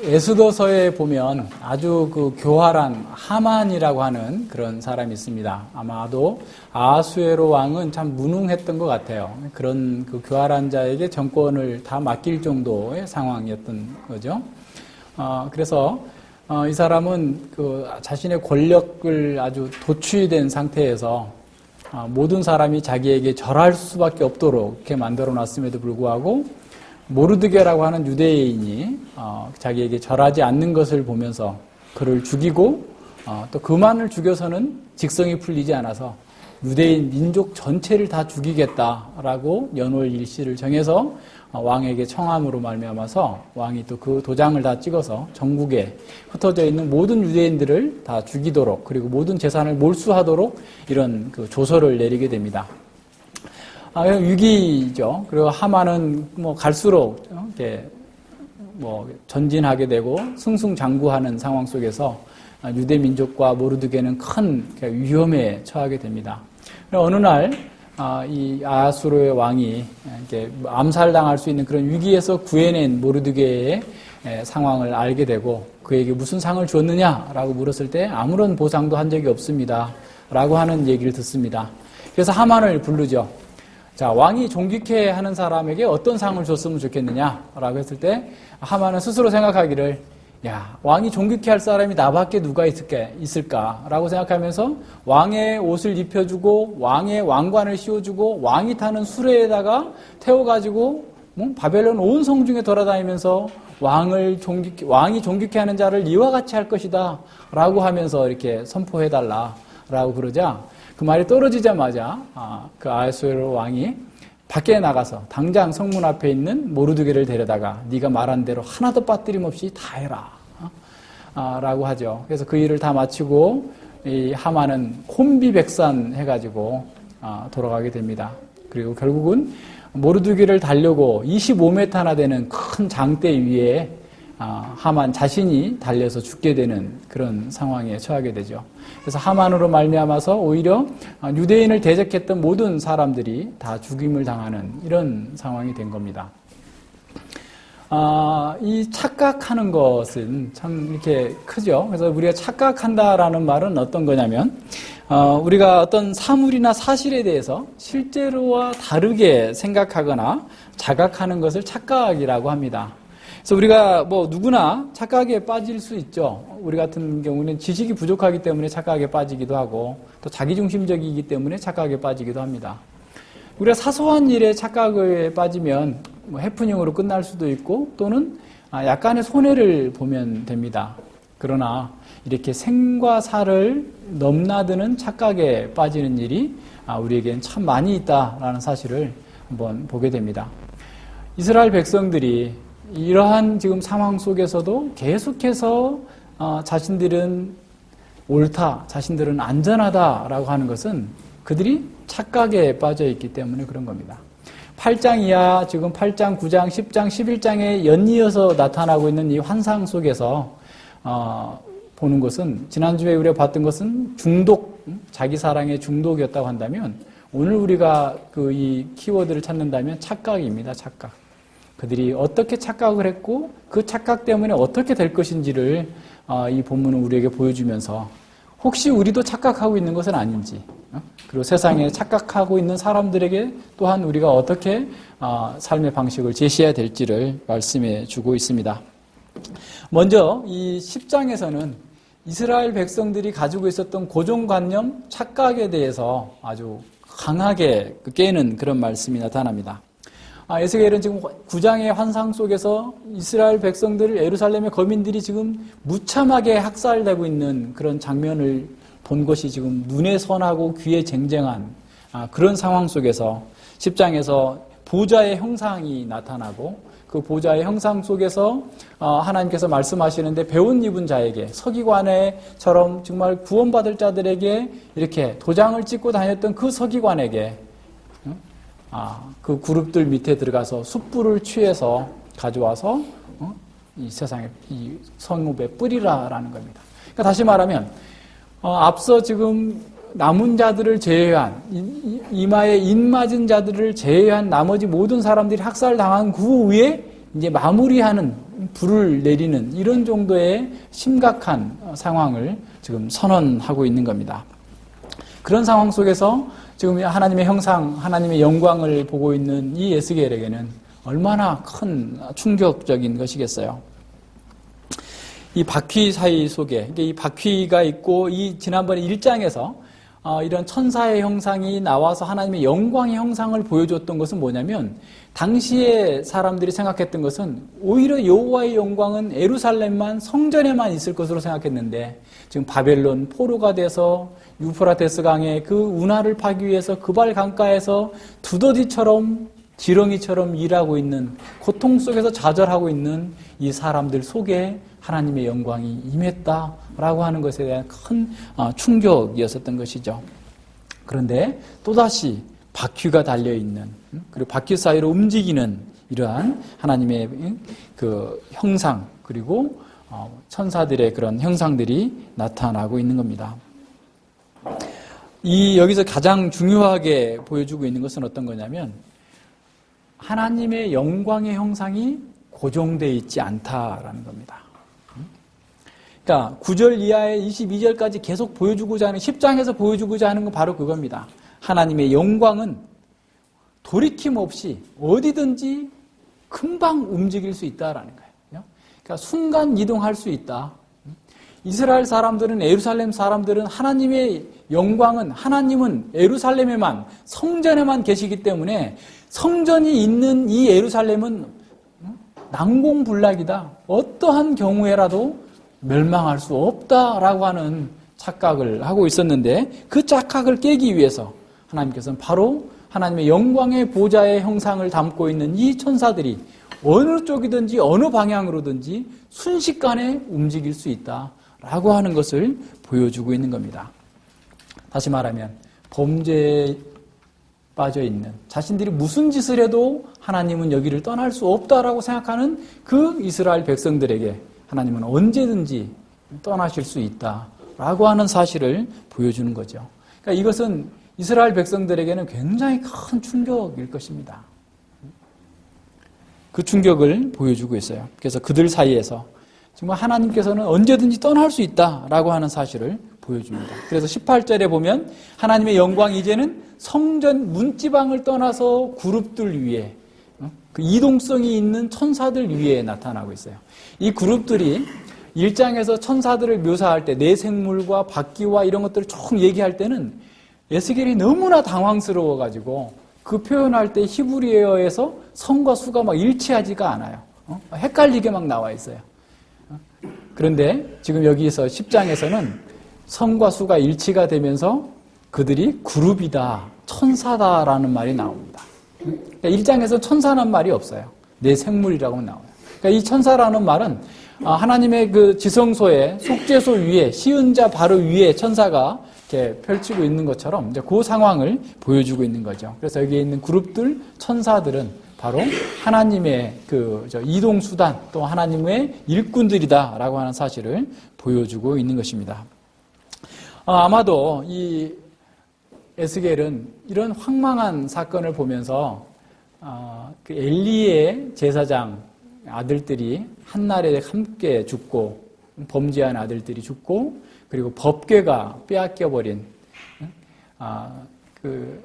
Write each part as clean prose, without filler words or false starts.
에스더서에 보면 아주 그 교활한 하만이라고 하는 그런 사람이 있습니다. 아마도 아하수에로 왕은 참 무능했던 것 같아요. 그런 그 교활한 자에게 정권을 다 맡길 정도의 상황이었던 거죠. 그래서 이 사람은 그 자신의 권력을 아주 도취된 상태에서 모든 사람이 자기에게 절할 수밖에 없도록 이렇게 만들어 놨음에도 불구하고 모르드게라고 하는 유대인이 자기에게 절하지 않는 것을 보면서 그를 죽이고 또 그만을 죽여서는 직성이 풀리지 않아서 유대인 민족 전체를 다 죽이겠다라고 연월일시를 정해서 왕에게 청함으로 말미암아서 왕이 또 그 도장을 다 찍어서 전국에 흩어져 있는 모든 유대인들을 다 죽이도록 그리고 모든 재산을 몰수하도록 이런 그 조서를 내리게 됩니다. 위기죠. 그리고 하만은 뭐 갈수록 이렇게 뭐 전진하게 되고 승승장구하는 상황 속에서 유대 민족과 모르드게는 큰 위험에 처하게 됩니다. 어느 날 이 아하수르의 왕이 이렇게 암살당할 수 있는 그런 위기에서 구해낸 모르드게의 상황을 알게 되고 그에게 무슨 상을 주었느냐라고 물었을 때 아무런 보상도 한 적이 없습니다. 라고 하는 얘기를 듣습니다. 그래서 하만을 부르죠. 자, 왕이 존귀케 하는 사람에게 어떤 상을 줬으면 좋겠느냐라고 했을 때 하만은 스스로 생각하기를 야, 왕이 존귀케 할 사람이 나밖에 누가 있을까라고 생각하면서 왕의 옷을 입혀주고 왕의 왕관을 씌워주고 왕이 타는 수레에다가 태워가지고 바벨론 온 성중에 돌아다니면서 왕이 존귀케 하는 자를 이와 같이 할 것이다 라고 하면서 이렇게 선포해달라라고 그러자 그 말이 떨어지자마자 그 아하수에로 왕이 밖에 나가서 당장 성문 앞에 있는 모르드게를 데려다가 네가 말한 대로 하나도 빠뜨림 없이 다 해라 라고 하죠. 그래서 그 일을 다 마치고 이 하만은 혼비백산 해가지고 돌아가게 됩니다. 그리고 결국은 모르드게를 달려고 25m나 되는 큰 장대 위에 하만 자신이 달려서 죽게 되는 그런 상황에 처하게 되죠. 그래서 하만으로 말미암아서 오히려 유대인을 대적했던 모든 사람들이 다 죽임을 당하는 이런 상황이 된 겁니다. 이 착각하는 것은 참 이렇게 크죠. 그래서 우리가 착각한다라는 말은 어떤 거냐면 우리가 어떤 사물이나 사실에 대해서 실제로와 다르게 생각하거나 자각하는 것을 착각이라고 합니다. 그래서 우리가 뭐 누구나 착각에 빠질 수 있죠. 우리 같은 경우는 지식이 부족하기 때문에 착각에 빠지기도 하고 또 자기중심적이기 때문에 착각에 빠지기도 합니다. 우리가 사소한 일에 착각에 빠지면 뭐 해프닝으로 끝날 수도 있고 또는 약간의 손해를 보면 됩니다. 그러나 이렇게 생과 사를 넘나드는 착각에 빠지는 일이 우리에겐 참 많이 있다라는 사실을 한번 보게 됩니다. 이스라엘 백성들이 이러한 지금 상황 속에서도 계속해서 자신들은 옳다, 자신들은 안전하다라고 하는 것은 그들이 착각에 빠져 있기 때문에 그런 겁니다. 8장 이하, 지금 8장, 9장, 10장, 11장에 연이어서 나타나고 있는 이 환상 속에서 보는 것은 지난주에 우리가 봤던 것은 중독, 자기 사랑의 중독이었다고 한다면 오늘 우리가 이 키워드를 찾는다면 착각입니다. 착각. 그들이 어떻게 착각을 했고 그 착각 때문에 어떻게 될 것인지를 이 본문은 우리에게 보여주면서 혹시 우리도 착각하고 있는 것은 아닌지 그리고 세상에 착각하고 있는 사람들에게 또한 우리가 어떻게 삶의 방식을 제시해야 될지를 말씀해 주고 있습니다. 먼저 이 10장에서는 이스라엘 백성들이 가지고 있었던 고정관념, 착각에 대해서 아주 강하게 깨는 그런 말씀이 나타납니다. 에스겔은 지금 9장의 환상 속에서 이스라엘 백성들, 예루살렘의 거민들이 지금 무참하게 학살되고 있는 그런 장면을 본 것이 지금 눈에 선하고 귀에 쟁쟁한 그런 상황 속에서 10장에서 보좌의 형상이 나타나고 그 보좌의 형상 속에서 하나님께서 말씀하시는데 배운 입은 자에게 서기관처럼 정말 구원받을 자들에게 이렇게 도장을 찍고 다녔던 그 서기관에게 그 그룹들 밑에 들어가서 숯불을 취해서 가져와서 이 세상에 이 성읍에 뿌리라라는 겁니다. 그러니까 다시 말하면 앞서 지금 남은 자들을 제외한 이마에 인 맞은 자들을 제외한 나머지 모든 사람들이 학살당한 그 후에 이제 마무리하는, 불을 내리는 이런 정도의 심각한 상황을 지금 선언하고 있는 겁니다. 그런 상황 속에서 지금 하나님의 형상, 하나님의 영광을 보고 있는 이 에스겔에게는 얼마나 큰 충격적인 것이겠어요. 이 바퀴 사이 속에, 이 바퀴가 있고, 이 지난번에 1장에서 이런 천사의 형상이 나와서 하나님의 영광의 형상을 보여줬던 것은 뭐냐면, 당시에 사람들이 생각했던 것은 오히려 여호와의 영광은 예루살렘만, 성전에만 있을 것으로 생각했는데, 지금 바벨론 포로가 돼서 유프라테스 강의 그 운하를 파기 위해서 그발 강가에서 두더지처럼, 지렁이처럼 일하고 있는, 고통 속에서 좌절하고 있는 이 사람들 속에 하나님의 영광이 임했다라고 하는 것에 대한 큰 충격이었었던 것이죠. 그런데 또다시 바퀴가 달려있는, 그리고 바퀴 사이로 움직이는 이러한 하나님의 그 형상, 그리고 천사들의 그런 형상들이 나타나고 있는 겁니다. 여기서 가장 중요하게 보여주고 있는 것은 어떤 거냐면, 하나님의 영광의 형상이 고정되어 있지 않다라는 겁니다. 그러니까 9절 이하에 22절까지 계속 보여주고자 하는, 10장에서 보여주고자 하는 건 바로 그겁니다. 하나님의 영광은 돌이킴 없이 어디든지 금방 움직일 수 있다라는 거예요. 그러니까 순간 이동할 수 있다. 이스라엘 사람들은, 예루살렘 사람들은 하나님의 영광은, 하나님은 예루살렘에만, 성전에만 계시기 때문에 성전이 있는 이 예루살렘은 난공불락이다. 어떠한 경우에라도 멸망할 수 없다라고 하는 착각을 하고 있었는데, 그 착각을 깨기 위해서 하나님께서는 바로 하나님의 영광의 보좌의 형상을 담고 있는 이 천사들이 어느 쪽이든지 어느 방향으로든지 순식간에 움직일 수 있다라고 하는 것을 보여주고 있는 겁니다. 다시 말하면 범죄에 빠져 있는, 자신들이 무슨 짓을 해도 하나님은 여기를 떠날 수 없다라고 생각하는 그 이스라엘 백성들에게 하나님은 언제든지 떠나실 수 있다라고 하는 사실을 보여주는 거죠. 그러니까 이것은 이스라엘 백성들에게는 굉장히 큰 충격일 것입니다. 그 충격을 보여주고 있어요. 그래서 그들 사이에서 정말 하나님께서는 언제든지 떠날 수 있다라고 하는 사실을 보여줍니다. 그래서 18절에 보면 하나님의 영광이 이제는 성전 문지방을 떠나서 그룹들 위에, 그 이동성이 있는 천사들 위에 나타나고 있어요. 이 그룹들이 1장에서 천사들을 묘사할 때 내 생물과 바퀴와 이런 것들을 쭉 얘기할 때는 에스겔이 너무나 당황스러워가지고 그 표현할 때 히브리어에서 성과 수가 막 일치하지가 않아요. 헷갈리게 막 나와 있어요. 그런데 지금 여기서 10장에서는 성과 수가 일치가 되면서 그들이 그룹이다, 천사다라는 말이 나옵니다. 1장에서 천사라는 말이 없어요. 내 생물이라고는 나와요. 그러니까 이 천사라는 말은 하나님의 그 지성소의 속죄소 위에, 시은자 바로 위에 천사가 이렇게 펼치고 있는 것처럼 이제 그 상황을 보여주고 있는 거죠. 그래서 여기에 있는 그룹들, 천사들은 바로 하나님의 그 이동 수단, 또 하나님의 일꾼들이다라고 하는 사실을 보여주고 있는 것입니다. 아마도 이 에스겔은 이런 황망한 사건을 보면서 그 엘리의 제사장 아들들이 한날에 함께 죽고, 범죄한 아들들이 죽고, 그리고 법궤가 빼앗겨버린 그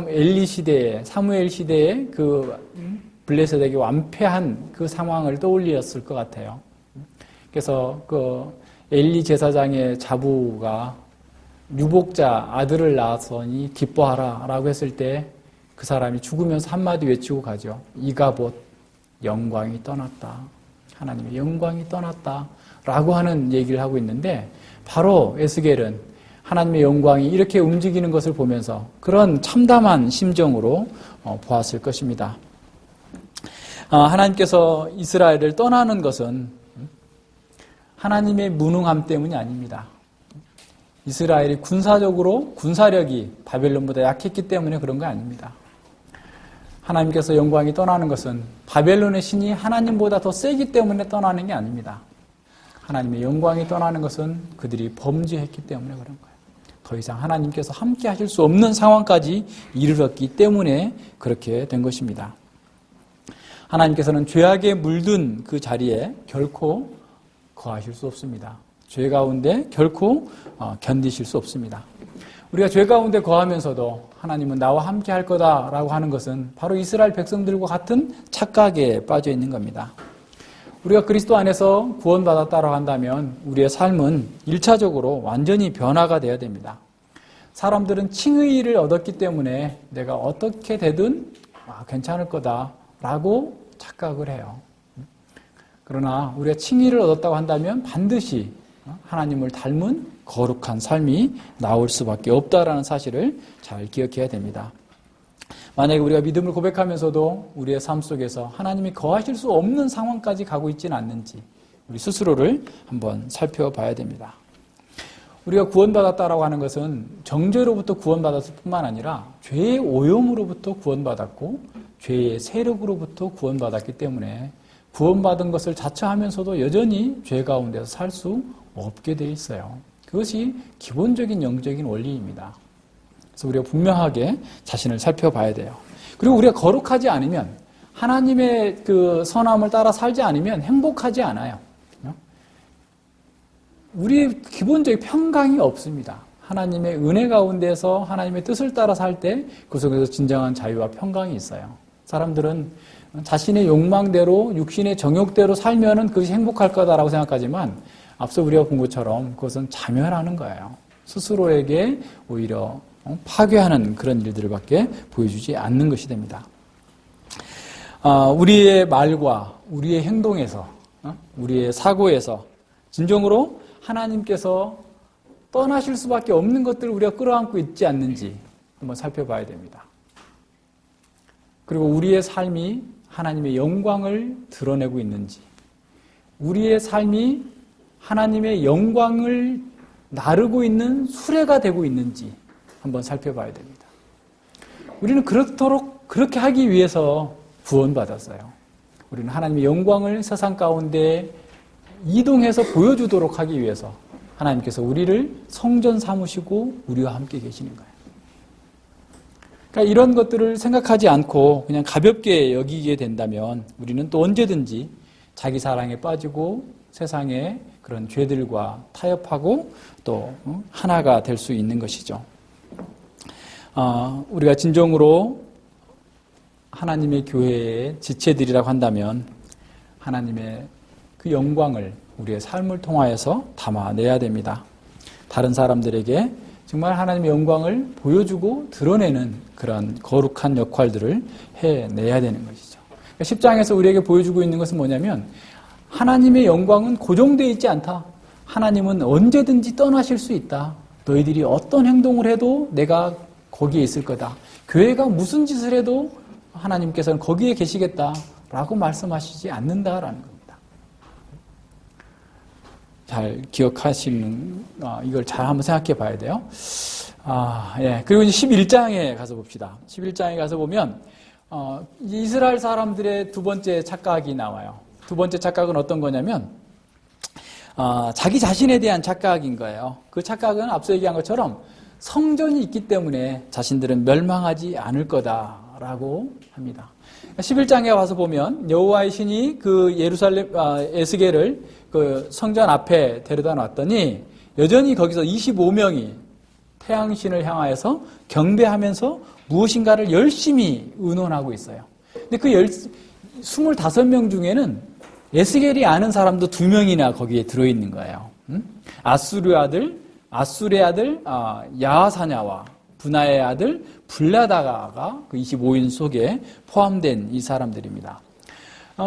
엘리 시대에, 사무엘 시대에 그 블레셋에게 완패한 그 상황을 떠올렸을 것 같아요. 그래서 그 엘리 제사장의 자부가 유복자 아들을 낳았으니 기뻐하라라고 했을 때 그 사람이 죽으면서 한마디 외치고 가죠. 이가봇, 영광이 떠났다. 하나님의 영광이 떠났다. 라고 하는 얘기를 하고 있는데, 바로 에스겔은 하나님의 영광이 이렇게 움직이는 것을 보면서 그런 참담한 심정으로 보았을 것입니다. 하나님께서 이스라엘을 떠나는 것은 하나님의 무능함 때문이 아닙니다. 이스라엘이 군사력이 바벨론보다 약했기 때문에 그런 거 아닙니다. 하나님께서 영광이 떠나는 것은 바벨론의 신이 하나님보다 더 세기 때문에 떠나는 게 아닙니다. 하나님의 영광이 떠나는 것은 그들이 범죄했기 때문에 그런 거예요. 더 이상 하나님께서 함께 하실 수 없는 상황까지 이르렀기 때문에 그렇게 된 것입니다. 하나님께서는 죄악에 물든 그 자리에 결코 거하실 수 없습니다. 죄 가운데 결코 견디실 수 없습니다. 우리가 죄 가운데 거하면서도 하나님은 나와 함께 할 거다라고 하는 것은 바로 이스라엘 백성들과 같은 착각에 빠져 있는 겁니다. 우리가 그리스도 안에서 구원받았다고 한다면 우리의 삶은 1차적으로 완전히 변화가 되어야 됩니다. 사람들은 칭의를 얻었기 때문에 내가 어떻게 되든 괜찮을 거다라고 착각을 해요. 그러나 우리가 칭의를 얻었다고 한다면 반드시 하나님을 닮은 거룩한 삶이 나올 수밖에 없다라는 사실을 잘 기억해야 됩니다. 만약에 우리가 믿음을 고백하면서도 우리의 삶 속에서 하나님이 거하실 수 없는 상황까지 가고 있지는 않는지 우리 스스로를 한번 살펴봐야 됩니다. 우리가 구원받았다라고 하는 것은 정죄로부터 구원받았을 뿐만 아니라 죄의 오염으로부터 구원받았고 죄의 세력으로부터 구원받았기 때문에 구원받은 것을 자처하면서도 여전히 죄 가운데서 살 수 없게 되어 있어요. 그것이 기본적인 영적인 원리입니다. 그래서 우리가 분명하게 자신을 살펴봐야 돼요. 그리고 우리가 거룩하지 않으면 하나님의 그 선함을 따라 살지 않으면 행복하지 않아요. 우리의 기본적인 평강이 없습니다. 하나님의 은혜 가운데서 하나님의 뜻을 따라 살 때 그 속에서 진정한 자유와 평강이 있어요. 사람들은 자신의 욕망대로 육신의 정욕대로 살면은 그것이 행복할 거다라고 생각하지만 앞서 우리가 본 것처럼 그것은 자멸하는 거예요. 스스로에게 오히려 파괴하는 그런 일들밖에 보여주지 않는 것이 됩니다. 우리의 말과 우리의 행동에서 우리의 사고에서 진정으로 하나님께서 떠나실 수밖에 없는 것들을 우리가 끌어안고 있지 않는지 한번 살펴봐야 됩니다. 그리고 우리의 삶이 하나님의 영광을 드러내고 있는지, 우리의 삶이 하나님의 영광을 나르고 있는 수레가 되고 있는지 한번 살펴봐야 됩니다. 우리는 그렇게 하기 위해서 구원받았어요. 우리는 하나님의 영광을 세상 가운데 이동해서 보여주도록 하기 위해서 하나님께서 우리를 성전 삼으시고 우리와 함께 계시는 거예요. 그러니까 이런 것들을 생각하지 않고 그냥 가볍게 여기게 된다면 우리는 또 언제든지 자기 사랑에 빠지고 세상의 그런 죄들과 타협하고 또 하나가 될 수 있는 것이죠. 우리가 진정으로 하나님의 교회의 지체들이라고 한다면 하나님의 그 영광을 우리의 삶을 통하여서 담아내야 됩니다. 다른 사람들에게 정말 하나님의 영광을 보여주고 드러내는 그런 거룩한 역할들을 해내야 되는 것이죠. 10장에서 우리에게 보여주고 있는 것은 뭐냐면 하나님의 영광은 고정되어 있지 않다. 하나님은 언제든지 떠나실 수 있다. 너희들이 어떤 행동을 해도 내가 거기에 있을 거다. 교회가 무슨 짓을 해도 하나님께서는 거기에 계시겠다라고 말씀하시지 않는다라는 겁니다. 잘 기억하시는, 이걸 잘 한번 생각해 봐야 돼요. 예. 그리고 이제 11장에 가서 봅시다. 11장에 가서 보면, 이스라엘 사람들의 두 번째 착각이 나와요. 두 번째 착각은 어떤 거냐면, 자기 자신에 대한 착각인 거예요. 그 착각은 앞서 얘기한 것처럼 성전이 있기 때문에 자신들은 멸망하지 않을 거다라고 합니다. 11장에 와서 보면 여호와의 신이 그 예루살렘 에스겔을 그 성전 앞에 데려다 놨더니 여전히 거기서 25명이 태양신을 향하여서 경배하면서 무엇인가를 열심히 의논하고 있어요. 근데 그 25명 중에는 에스겔이 아는 사람도 2명이나 거기에 들어있는 거예요. 아수르의 아들 야하사냐와 분하의 아들 블라다가 그 25인 속에 포함된 이 사람들입니다.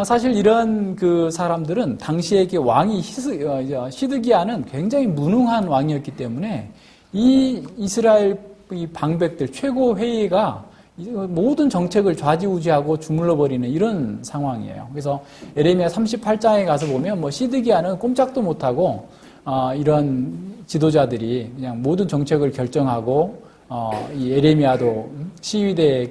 사실 이런 그 사람들은 당시에 왕이 시드기야는 굉장히 무능한 왕이었기 때문에 이 이스라엘 이 방백들 최고 회의가 모든 정책을 좌지우지하고 주물러버리는 이런 상황이에요. 그래서 에레미야 38장에 가서 보면 뭐 시드기야는 꼼짝도 못하고 이런 지도자들이 그냥 모든 정책을 결정하고 이 에레미야도 시위대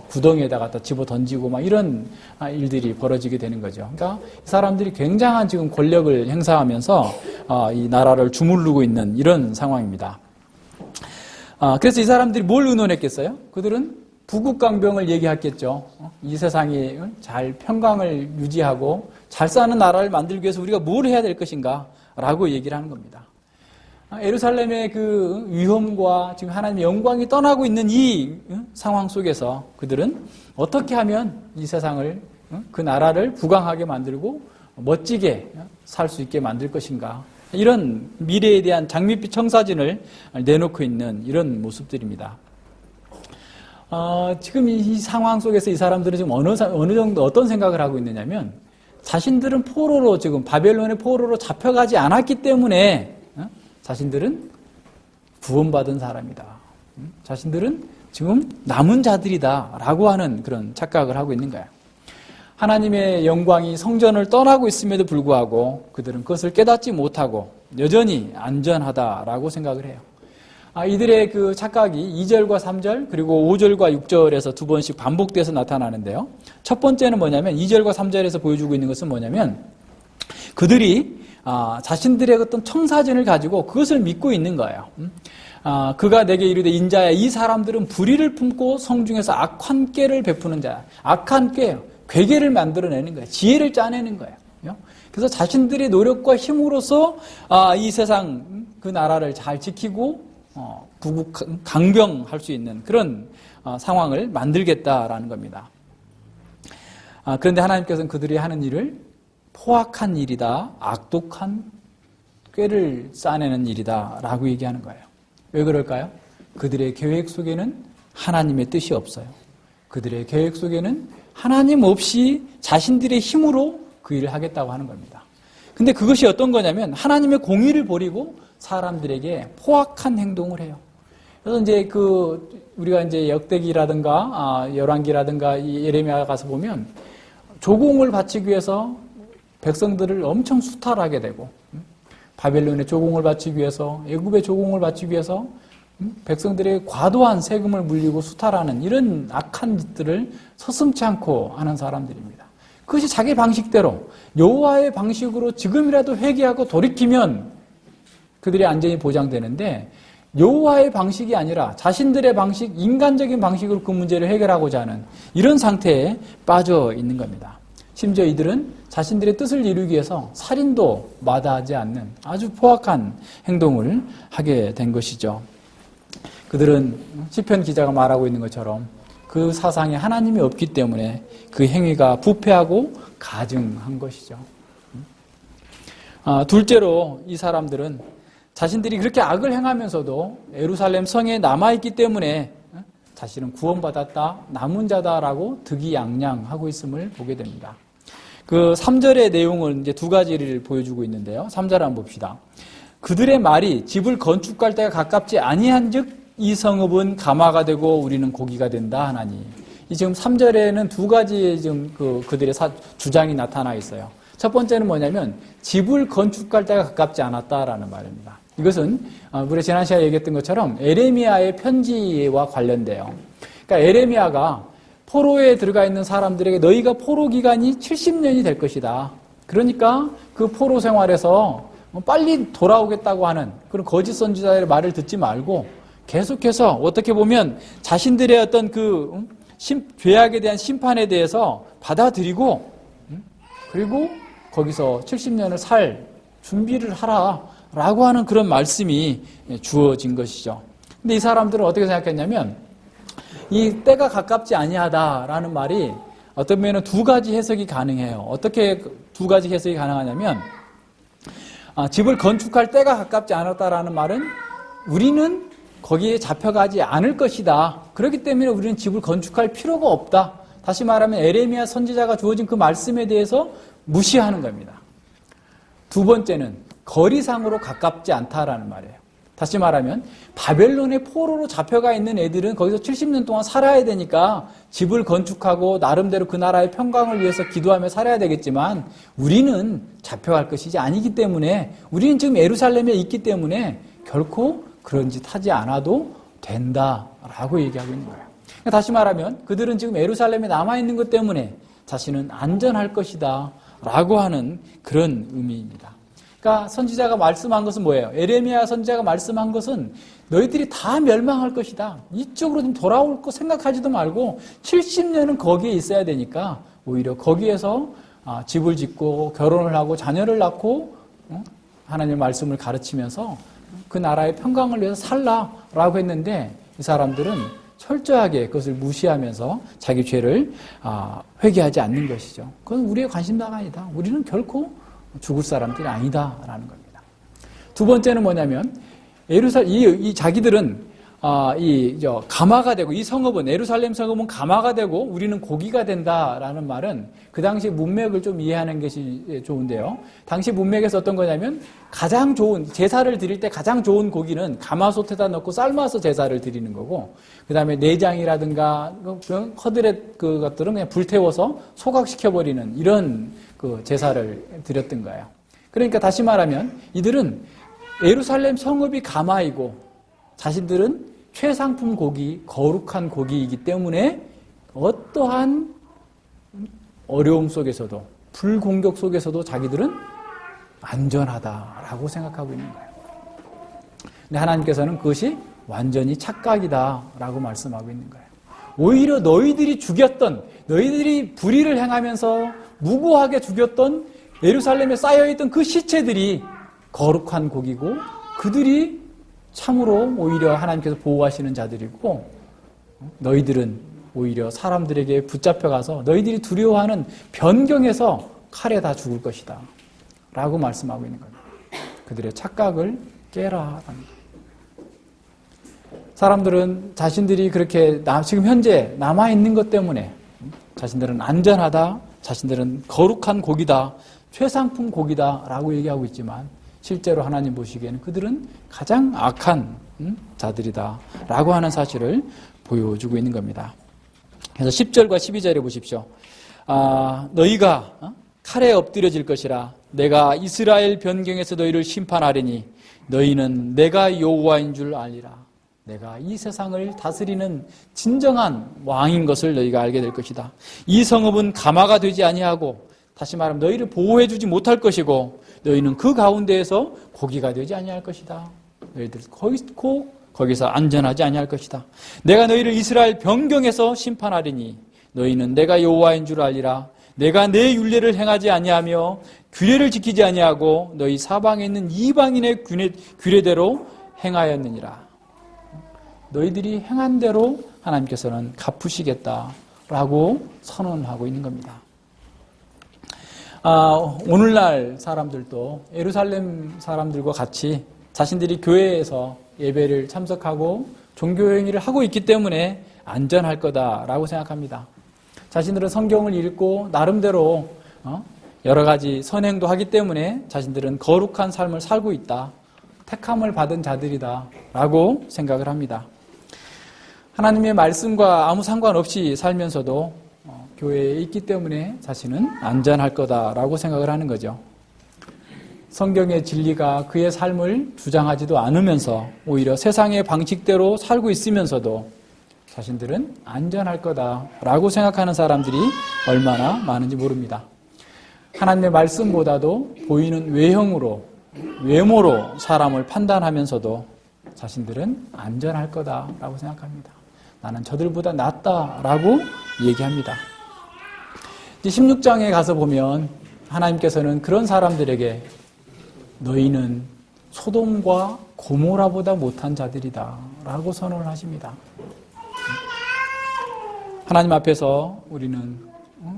구덩이에다 갖다 집어 던지고 막 이런 일들이 벌어지게 되는 거죠. 그러니까 이 사람들이 굉장한 지금 권력을 행사하면서 이 나라를 주무르고 있는 이런 상황입니다. 그래서 이 사람들이 뭘 의논했겠어요? 그들은 부국강병을 얘기했겠죠. 이 세상이 잘 평강을 유지하고 잘 사는 나라를 만들기 위해서 우리가 뭘 해야 될 것인가 라고 얘기를 하는 겁니다. 예루살렘의 그 위험과 지금 하나님의 영광이 떠나고 있는 이 상황 속에서 그들은 어떻게 하면 이 세상을, 그 나라를 부강하게 만들고 멋지게 살 수 있게 만들 것인가, 이런 미래에 대한 장밋빛 청사진을 내놓고 있는 이런 모습들입니다. 지금 이 상황 속에서 이 사람들은 지금 어느 정도 어떤 생각을 하고 있느냐면, 자신들은 포로로, 지금 바벨론의 포로로 잡혀가지 않았기 때문에 자신들은 구원받은 사람이다. 자신들은 지금 남은 자들이다 라고 하는 그런 착각을 하고 있는 거예요. 하나님의 영광이 성전을 떠나고 있음에도 불구하고 그들은 그것을 깨닫지 못하고 여전히 안전하다라고 생각을 해요. 이들의 그 착각이 2절과 3절 그리고 5절과 6절에서 두 번씩 반복돼서 나타나는데요. 첫 번째는 뭐냐면 2절과 3절에서 보여주고 있는 것은 뭐냐면 그들이 자신들의 어떤 청사진을 가지고 그것을 믿고 있는 거예요. 그가 내게 이르되 인자야, 이 사람들은 불의를 품고 성중에서 악한 꾀를 베푸는 자야. 악한 꾀, 괴계를 만들어내는 거예요. 지혜를 짜내는 거예요. 그래서 자신들의 노력과 힘으로써 이 세상 그 나라를 잘 지키고 부국 강병할 수 있는 그런 상황을 만들겠다라는 겁니다. 그런데 하나님께서는 그들이 하는 일을 포악한 일이다, 악독한 꾀를 싸내는 일이다 라고 얘기하는 거예요. 왜 그럴까요? 그들의 계획 속에는 하나님의 뜻이 없어요. 그들의 계획 속에는 하나님 없이 자신들의 힘으로 그 일을 하겠다고 하는 겁니다. 근데 그것이 어떤 거냐면 하나님의 공의를 버리고 사람들에게 포악한 행동을 해요. 그래서 이제 우리가 이제 역대기라든가 열왕기라든가 이 예레미야 가서 보면 조공을 바치기 위해서 백성들을 엄청 수탈하게 되고, 바벨론의 조공을 바치기 위해서, 애굽의 조공을 바치기 위해서 백성들의 과도한 세금을 물리고 수탈하는 이런 악한 짓들을 서슴지 않고 하는 사람들입니다. 그것이 자기 방식대로 여호와의 방식으로 지금이라도 회개하고 돌이키면 그들의 안전이 보장되는데, 여호와의 방식이 아니라 자신들의 방식, 인간적인 방식으로 그 문제를 해결하고자 하는 이런 상태에 빠져 있는 겁니다. 심지어 이들은 자신들의 뜻을 이루기 위해서 살인도 마다하지 않는 아주 포악한 행동을 하게 된 것이죠. 그들은 시편 기자가 말하고 있는 것처럼 그 사상에 하나님이 없기 때문에 그 행위가 부패하고 가증한 것이죠. 둘째로 이 사람들은 자신들이 그렇게 악을 행하면서도 예루살렘 성에 남아있기 때문에 자신은 구원받았다, 남은 자다라고 득이양양하고 있음을 보게 됩니다. 그 3절의 내용은 이제 두 가지를 보여주고 있는데요. 3절 한번 봅시다. 그들의 말이 집을 건축할 때가 가깝지 아니한즉 이 성읍은 가마가 되고 우리는 고기가 된다 하나니. 이 지금 3절에는 두 가지의 지금 그들의 주장이 나타나 있어요. 첫 번째는 뭐냐면 집을 건축할 때가 가깝지 않았다라는 말입니다. 이것은 우리가 지난 시간에 얘기했던 것처럼 에레미야의 편지와 관련돼요. 그러니까 에레미야가 포로에 들어가 있는 사람들에게 너희가 포로 기간이 70년이 될 것이다. 그러니까 그 포로 생활에서 빨리 돌아오겠다고 하는 그런 거짓 선지자의 말을 듣지 말고 계속해서 어떻게 보면 자신들의 어떤 죄악에 대한 심판에 대해서 받아들이고 그리고 거기서 70년을 살 준비를 하라라고 하는 그런 말씀이 주어진 것이죠. 근데 이 사람들은 어떻게 생각했냐면 이 때가 가깝지 아니하다라는 말이 어떤 면에는 두 가지 해석이 가능해요. 어떻게 두 가지 해석이 가능하냐면 집을 건축할 때가 가깝지 않았다라는 말은 우리는 거기에 잡혀가지 않을 것이다. 그렇기 때문에 우리는 집을 건축할 필요가 없다. 다시 말하면 에레미야 선지자가 주어진 그 말씀에 대해서 무시하는 겁니다. 두 번째는 거리상으로 가깝지 않다라는 말이에요. 다시 말하면 바벨론의 포로로 잡혀가 있는 애들은 거기서 70년 동안 살아야 되니까 집을 건축하고 나름대로 그 나라의 평강을 위해서 기도하며 살아야 되겠지만 우리는 잡혀갈 것이지 아니기 때문에 우리는 지금 예루살렘에 있기 때문에 결코 그런 짓 하지 않아도 된다라고 얘기하고 있는 거예요. 그러니까 다시 말하면 그들은 지금 예루살렘에 남아있는 것 때문에 자신은 안전할 것이다 라고 하는 그런 의미입니다. 그러니까 선지자가 말씀한 것은 뭐예요? 에레미야 선지자가 말씀한 것은 너희들이 다 멸망할 것이다. 이쪽으로 좀 돌아올 거 생각하지도 말고 70년은 거기에 있어야 되니까 오히려 거기에서 집을 짓고 결혼을 하고 자녀를 낳고 하나님의 말씀을 가르치면서 그 나라의 평강을 위해서 살라라고 했는데 이 사람들은 철저하게 그것을 무시하면서 자기 죄를 회개하지 않는 것이죠. 그건 우리의 관심사가 아니다. 우리는 결코 죽을 사람들이 아니다라는 겁니다. 두 번째는 뭐냐면 이 자기들은 가마가 되고 이 성읍은 에루살렘 성읍은 가마가 되고 우리는 고기가 된다라는 말은 그 당시 문맥을 좀 이해하는 것이 좋은데요. 당시 문맥에서 어떤 거냐면 가장 좋은 제사를 드릴 때 가장 좋은 고기는 가마솥에다 넣고 삶아서 제사를 드리는 거고 그 다음에 내장이라든가 허들의 그 것들은 그냥 불태워서 소각시켜 버리는 이런 그 제사를 드렸던 거예요. 그러니까 다시 말하면 이들은 예루살렘 성읍이 가마이고 자신들은 최상품 고기, 거룩한 고기이기 때문에 어떠한 어려움 속에서도 불공격 속에서도 자기들은 안전하다라고 생각하고 있는 거예요. 근데 하나님께서는 그것이 완전히 착각이다라고 말씀하고 있는 거예요. 오히려 너희들이 죽였던, 너희들이 불의를 행하면서 무고하게 죽였던 예루살렘에 쌓여있던 그 시체들이 거룩한 고기고 그들이 참으로 오히려 하나님께서 보호하시는 자들이고 너희들은 오히려 사람들에게 붙잡혀가서 너희들이 두려워하는 변경에서 칼에 다 죽을 것이다 라고 말씀하고 있는 겁니다. 그들의 착각을 깨라. 사람들은 자신들이 그렇게 지금 현재 남아있는 것 때문에 자신들은 안전하다, 자신들은 거룩한 고기다, 최상품 고기다 라고 얘기하고 있지만 실제로 하나님 보시기에는 그들은 가장 악한 자들이다 라고 하는 사실을 보여주고 있는 겁니다. 그래서 10절과 12절에 보십시오. 너희가 칼에 엎드려질 것이라 내가 이스라엘 변경에서 너희를 심판하리니 너희는 내가 여호와인 줄 알리라. 내가 이 세상을 다스리는 진정한 왕인 것을 너희가 알게 될 것이다. 이 성읍은 가마가 되지 아니하고 다시 말하면 너희를 보호해주지 못할 것이고 너희는 그 가운데에서 고기가 되지 아니할 것이다. 너희들 거기서 안전하지 아니할 것이다. 내가 너희를 이스라엘 변경에서 심판하리니 너희는 내가 여호와인 줄 알리라. 내가 내 율례를 행하지 아니하며 규례를 지키지 아니하고 너희 사방에 있는 이방인의 규례대로 행하였느니라. 너희들이 행한 대로 하나님께서는 갚으시겠다라고 선언하고 있는 겁니다. 오늘날 사람들도 예루살렘 사람들과 같이 자신들이 교회에서 예배를 참석하고 종교행위를 하고 있기 때문에 안전할 거다라고 생각합니다. 자신들은 성경을 읽고 나름대로 여러 가지 선행도 하기 때문에 자신들은 거룩한 삶을 살고 있다. 택함을 받은 자들이다 라고 생각을 합니다. 하나님의 말씀과 아무 상관없이 살면서도 교회에 있기 때문에 자신은 안전할 거다라고 생각을 하는 거죠. 성경의 진리가 그의 삶을 주장하지도 않으면서 오히려 세상의 방식대로 살고 있으면서도 자신들은 안전할 거다라고 생각하는 사람들이 얼마나 많은지 모릅니다. 하나님의 말씀보다도 보이는 외모로 사람을 판단하면서도 자신들은 안전할 거다라고 생각합니다. 나는 저들보다 낫다라고 얘기합니다. 16장에 가서 보면 하나님께서는 그런 사람들에게 너희는 소돔과 고모라보다 못한 자들이다 라고 선언을 하십니다. 하나님 앞에서 우리는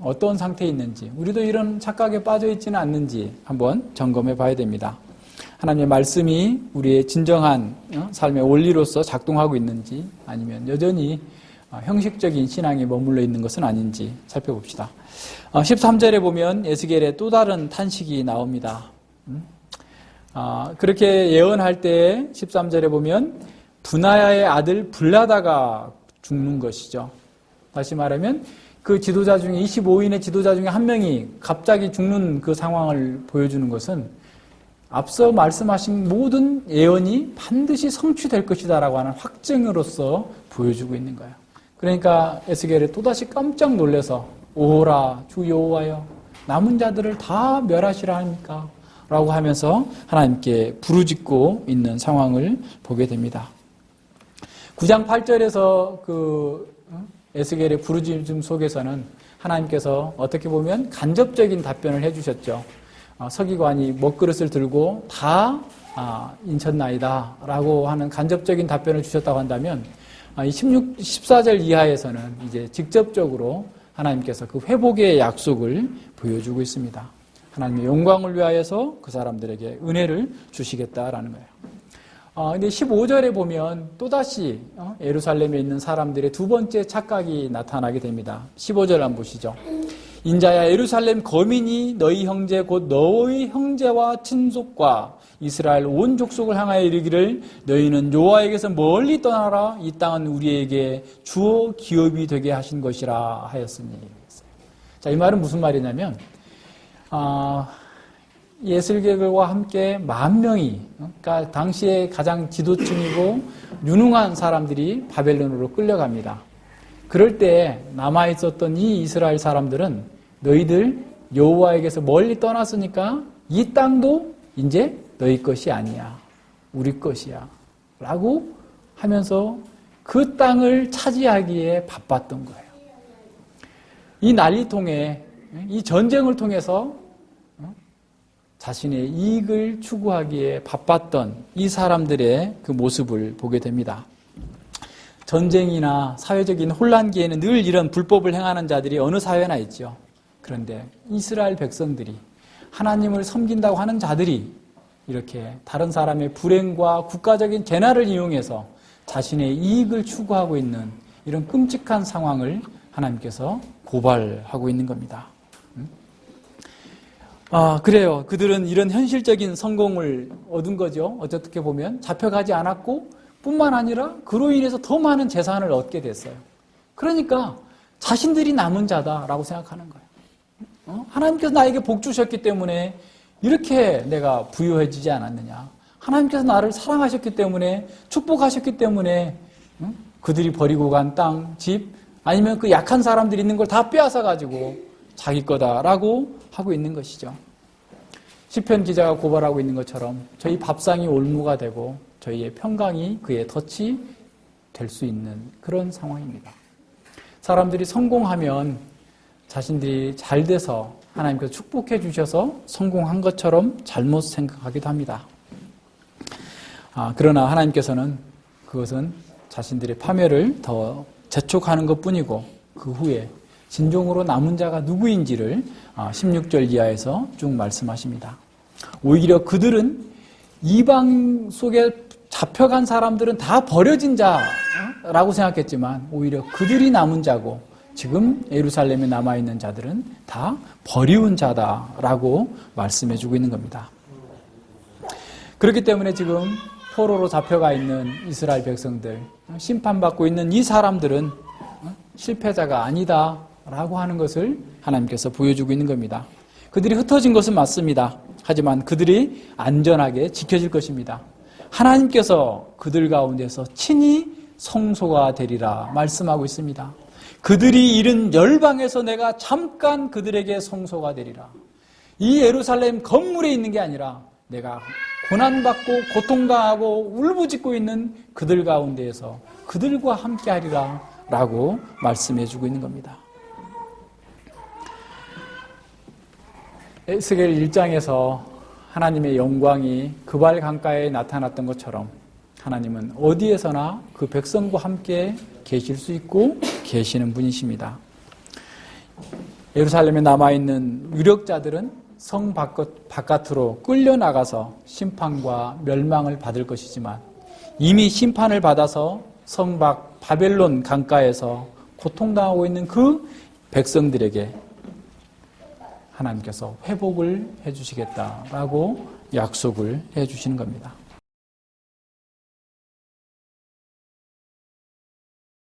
어떤 상태에 있는지, 우리도 이런 착각에 빠져 있지는 않는지 한번 점검해 봐야 됩니다. 하나님의 말씀이 우리의 진정한 삶의 원리로서 작동하고 있는지, 아니면 여전히 형식적인 신앙에 머물러 있는 것은 아닌지 살펴봅시다. 13절에 보면 에스겔의 또 다른 탄식이 나옵니다. 그렇게 예언할 때 13절에 보면 분하야의 아들 블라다가 죽는 것이죠. 다시 말하면 그 지도자 중에 25인의 지도자 중에 한 명이 갑자기 죽는 그 상황을 보여주는 것은 앞서 말씀하신 모든 예언이 반드시 성취될 것이다라고 하는 확증으로서 보여주고 있는 거예요. 그러니까 에스겔이 또다시 깜짝 놀라서 오라 주 여호와여 남은 자들을 다 멸하시라 합니까? 라고 하면서 하나님께 부르짖고 있는 상황을 보게 됩니다. 9장 8절에서 그 에스겔의 부르짖음 속에서는 하나님께서 어떻게 보면 간접적인 답변을 해주셨죠. 서기관이 먹그릇을 들고 다 인쳤나이다 라고 하는 간접적인 답변을 주셨다고 한다면, 14절 이하에서는 이제 직접적으로 하나님께서 그 회복의 약속을 보여주고 있습니다. 하나님의 영광을 위하여서 그 사람들에게 은혜를 주시겠다라는 거예요. 근데 15절에 보면 또다시 예루살렘에 있는 사람들의 두 번째 착각이 나타나게 됩니다. 15절 한번 보시죠. 인자야 예루살렘 거민이 너희 형제 곧 너희 형제와 친족과 이스라엘 온 족속을 향하여 이르기를 너희는 여호와에게서 멀리 떠나라 이 땅은 우리에게 주어 기업이 되게 하신 것이라 하였으니. 자, 이 말은 무슨 말이냐면 예술계들과 함께 10,000명이, 그러니까 당시에 가장 지도층이고 유능한 사람들이 바벨론으로 끌려갑니다. 그럴 때 남아있었던 이 이스라엘 사람들은 너희들 여호와에게서 멀리 떠났으니까 이 땅도 이제 너희 것이 아니야. 우리 것이야. 라고 하면서 그 땅을 차지하기에 바빴던 거예요. 이 난리통에, 이 전쟁을 통해서 자신의 이익을 추구하기에 바빴던 이 사람들의 그 모습을 보게 됩니다. 전쟁이나 사회적인 혼란기에는 늘 이런 불법을 행하는 자들이 어느 사회나 있죠. 그런데 이스라엘 백성들이, 하나님을 섬긴다고 하는 자들이 이렇게 다른 사람의 불행과 국가적인 재난을 이용해서 자신의 이익을 추구하고 있는 이런 끔찍한 상황을 하나님께서 고발하고 있는 겁니다. 그래요. 그들은 이런 현실적인 성공을 얻은 거죠. 어떻게 보면 잡혀가지 않았고 뿐만 아니라 그로 인해서 더 많은 재산을 얻게 됐어요. 그러니까 자신들이 남은 자다라고 생각하는 거예요. 하나님께서 나에게 복 주셨기 때문에 이렇게 내가 부유해지지 않았느냐. 하나님께서 나를 사랑하셨기 때문에, 축복하셨기 때문에 그들이 버리고 간 땅, 집, 아니면 그 약한 사람들이 있는 걸 다 빼앗아 가지고 자기 거다라고 하고 있는 것이죠. 시편 기자가 고발하고 있는 것처럼 저희 밥상이 올무가 되고 저희의 평강이 그의 덫이 될 수 있는 그런 상황입니다. 사람들이 성공하면 자신들이 잘 돼서 하나님께서 축복해 주셔서 성공한 것처럼 잘못 생각하기도 합니다. 그러나 하나님께서는 그것은 자신들의 파멸을 더 재촉하는 것뿐이고 그 후에 진정으로 남은 자가 누구인지를 16절 이하에서 쭉 말씀하십니다. 오히려 그들은 이방 속에 잡혀간 사람들은 다 버려진 자라고 생각했지만 오히려 그들이 남은 자고 지금 예루살렘에 남아있는 자들은 다 버리운 자다라고 말씀해주고 있는 겁니다. 그렇기 때문에 지금 포로로 잡혀가 있는 이스라엘 백성들, 심판받고 있는 이 사람들은 실패자가 아니다라고 하는 것을 하나님께서 보여주고 있는 겁니다. 그들이 흩어진 것은 맞습니다. 하지만 그들이 안전하게 지켜질 것입니다. 하나님께서 그들 가운데서 친히 성소가 되리라 말씀하고 있습니다. 그들이 잃은 열방에서 내가 잠깐 그들에게 성소가 되리라. 이 예루살렘 건물에 있는 게 아니라 내가 고난받고 고통당하고 울부짖고 있는 그들 가운데에서 그들과 함께하리라 라고 말씀해주고 있는 겁니다. 에스겔 1장에서 하나님의 영광이 그발 강가에 나타났던 것처럼 하나님은 어디에서나 그 백성과 함께 계실 수 있고 계시는 분이십니다. 예루살렘에 남아있는 유력자들은 성 바깥으로 끌려나가서 심판과 멸망을 받을 것이지만 이미 심판을 받아서 성 밖 바벨론 강가에서 고통당하고 있는 그 백성들에게 하나님께서 회복을 해주시겠다라고 약속을 해주시는 겁니다.